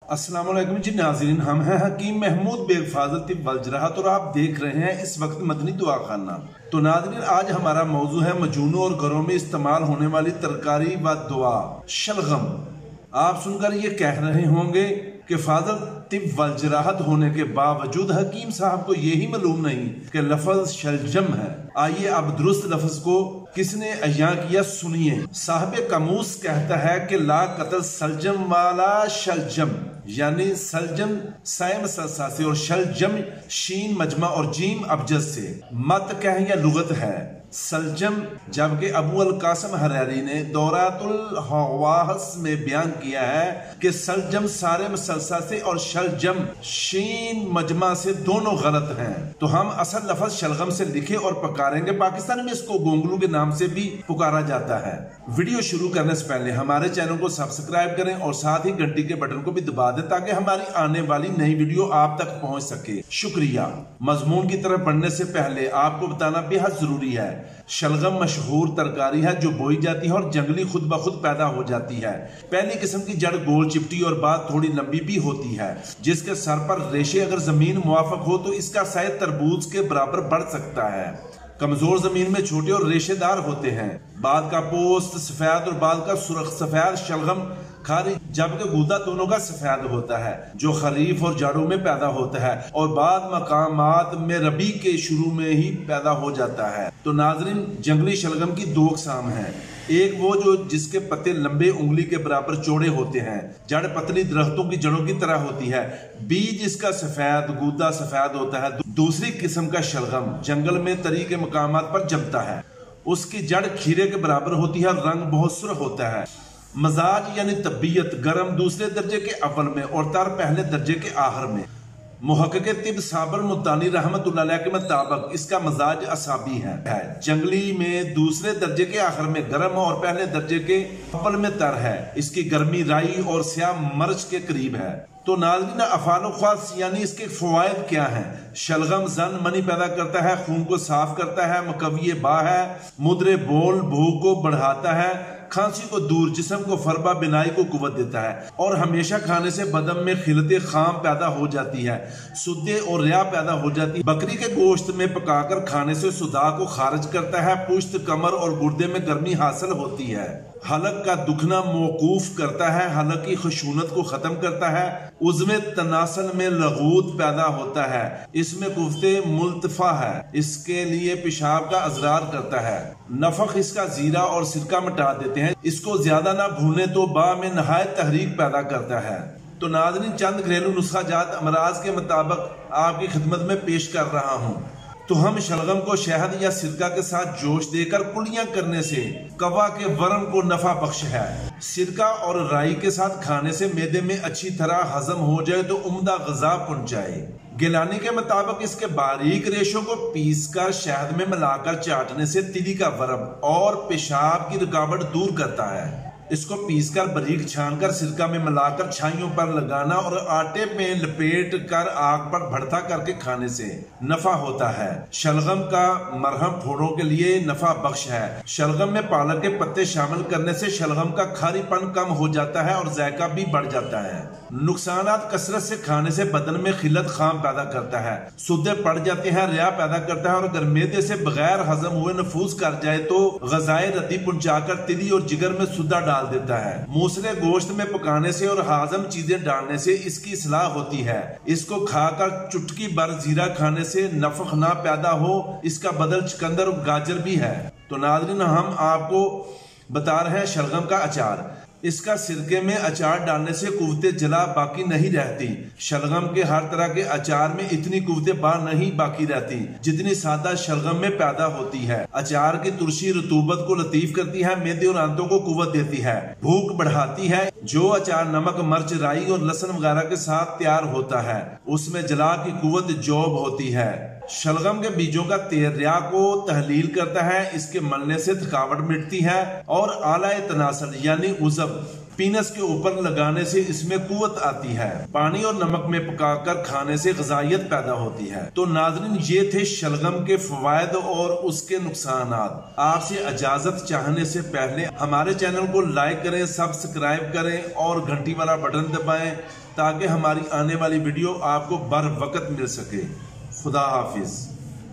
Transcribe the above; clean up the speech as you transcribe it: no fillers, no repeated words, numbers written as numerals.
अस्सलाम वालेकुम जी नाज़रीन, हम हैं हकीम महमूद बेग फाजल तिब वलजराहत और आप देख रहे हैं इस वक्त मदनी दुआ खाना। तो नाज़रीन, आज हमारा मौजू है मजूनों और घरों में इस्तेमाल होने वाली तरकारी व दुआ शलगम। आप सुनकर ये कह रहे होंगे कि फाजल तिब वलजराहत होने के बावजूद हकीम साहब को यही मालूम नहीं कि लफ्ज़ शलजम है। आइए अब दुरुस्त लफ्ज़ को किसने अय्यां किया सुनिए। साहिब कामूस कहता है कि ला कतल सलजम वाला शलजम, यानी सलजम सायम सलसा से और शलजम शीन मजमा और जीम अबजद से। मत कह या लुगत है सलजम, जबकि अबू अल कासिम हरारी ने दौरातुल हवास में बयान किया है कि सलजम सारे मसलसा से और शलजम शीन मजमा से दोनों गलत हैं। तो हम असल लफ्ज़ शलगम से लिखे और पकारेंगे। पाकिस्तान में इसको गोंगलू के नाम से भी पुकारा जाता है। वीडियो शुरू करने से पहले हमारे चैनल को सब्सक्राइब करें और साथ ही घंटी के बटन को भी दबा दें ताकि हमारी आने वाली नई वीडियो आप तक पहुंच सके। शुक्रिया। मजमून की तरफ बढ़ने से पहले आपको बताना बेहद जरूरी है, शलगम मशहूर तरकारी है जो बोई जाती है और जंगली खुद ब खुद पैदा हो जाती है। पहली किस्म की जड़ गोल चिपटी और बाद थोड़ी लंबी भी होती है, जिसके सर पर रेशे अगर जमीन मुआफक हो तो इसका साइज तरबूज के बराबर बढ़ सकता है। कमजोर जमीन में छोटे और रेशेदार होते हैं। बाद का पोस्त सफेद और बाद का सुर्ख सफेद शलगम खारी, जबकि गूदा दोनों का सफेद होता है जो खरीफ और जाड़ों में पैदा होता है और बाद मकामात में रबी के शुरू में ही पैदा हो जाता है। तो नाजरीन, जंगली शलगम की दो अक़साम हैं। एक वो जो जिसके पत्ते लंबे उंगली के बराबर चौड़े होते हैं, जड़ पतली दरख्तों की जड़ों की तरह होती है, बीज इसका सफेद गूदा सफेद होता है। दूसरी किस्म का शलगम जंगल में तरी के मकामात पर जमता है, उसकी जड़ खीरे के बराबर होती है और रंग बहुत सुर्ख होता है। मजाज यानी तबीयत गर्म दूसरे दर्जे के अव्वल में और तर पहले दर्जे के आखिर में। मुहक्किक तिब साबर मुल्तानी रहमतुल्लाह अलैह के मुताबिक इसका मजाज असाबी है। जंगली में दूसरे दर्जे के आखिर में गर्म और पहले दर्जे के अव्वल में तर है। इसकी गर्मी राई और स्याह मर्च के करीब है। तो नाज़रीन, अफ़ाल ख़ास यानी इसके फ़वाइद क्या हैं? शलगम जन मनी पैदा करता है, खून को साफ करता है, मुकव्वी बा है, मुद्रे बोल भूख को बढ़ाता है, खांसी को दूर, जिस्म को फरबा बिनाई को कुव्वत देता है और हमेशा खाने से बदन में खिलते खाम पैदा हो जाती है, सुद्दे और रिया पैदा हो जाती है। बकरी के गोश्त में पकाकर खाने से सुदा को खारिज करता है, पुश्त कमर और गुर्दे में गर्मी हासिल होती है, हलक का दुखना मौकूफ करता है, हलक की खशूनत को खत्म करता है, उज़्मे तनासल में लगूत पैदा होता है, इसमें कुफ्ते मुल्तफा है, इसके लिए पेशाब का अजरार करता है, नफख इसका जीरा और सिरका मिटा देते हैं, इसको ज्यादा ना भूने तो बा में नहायत तहरीक पैदा करता है। तो नाज़रीन, चंद घरेलू नुस्खा जात अमराज के मुताबिक आपकी खिदमत में पेश कर रहा हूँ। तो हम शलगम को शहद या सिरका के साथ जोश देकर कुलियां करने से कवा के वर्म को नफा बख्श है। सिरका और राई के साथ खाने से मैदे में अच्छी तरह हजम हो जाए तो उम्दा ग़िज़ा पहुंचाए। गिलानी के मुताबिक इसके बारीक रेशों को पीसकर शहद में मिलाकर चाटने से तिली का वर्म और पेशाब की रुकावट दूर करता है। इसको पीसकर बारीक छानकर सिरका में मिलाकर छाइयों पर लगाना और आटे में लपेट कर आग पर भड़ता करके खाने से नफा होता है। शलगम का मरहम फोड़ों के लिए नफा बख्श है। शलगम में पालक के पत्ते शामिल करने से शलगम का खारीपन कम हो जाता है और जायका भी बढ़ जाता है। नुकसानात कसरत से खाने से बदन में खिलत खाम पैदा करता है, सुद्दे पड़ जाते हैं, रिया पैदा करता है और अगर मैदे से बगैर हजम हुए नफूस कर जाए तो ग़िज़ाए रद्दी पहुंचाकर तिली और जिगर में सुद्दा डाल देता है। मूसले गोश्त में पकाने से और हाजम चीजें डालने से इसकी इस्लाह होती है। इसको खाकर चुटकी भर जीरा खाने से नफख ना पैदा हो। इसका बदल चुकंदर और गाजर भी है। तो नाज़रीन, हम आपको बता रहे हैं शलगम का अचार। इसका सिरके में अचार डालने से कुव्वते जला बाकी नहीं रहती। शलगम के हर तरह के अचार में इतनी कुव्वते नहीं बाकी रहती जितनी सादा शलगम में पैदा होती है। अचार की तुरशी रतूबत को लतीफ करती है, मैदे और आंतों को कुव्वत देती है, भूख बढ़ाती है। जो अचार नमक मिर्च राई और लहसुन वगैरह के साथ तैयार होता है उसमें जला की कुव्वत जौब होती है। शलगम के बीजों का तेल रिया को तहलील करता है, इसके मलने से थकावट मिटती है और आला तनासल यानी उज़ब पीनस के ऊपर लगाने से इसमें कुव्वत आती है। पानी और नमक में पकाकर खाने से ग़िज़ाइयत पैदा होती है। तो नाज़रीन, ये थे शलगम के फ़वाइद और उसके नुकसानात। आपसे इजाजत चाहने से पहले हमारे चैनल को लाइक करें, सब्सक्राइब करें और घंटी वाला बटन दबाएं تاکہ ہماری آنے والی ویڈیو آپ کو بر وقت مل سکے۔ خدا حافظ۔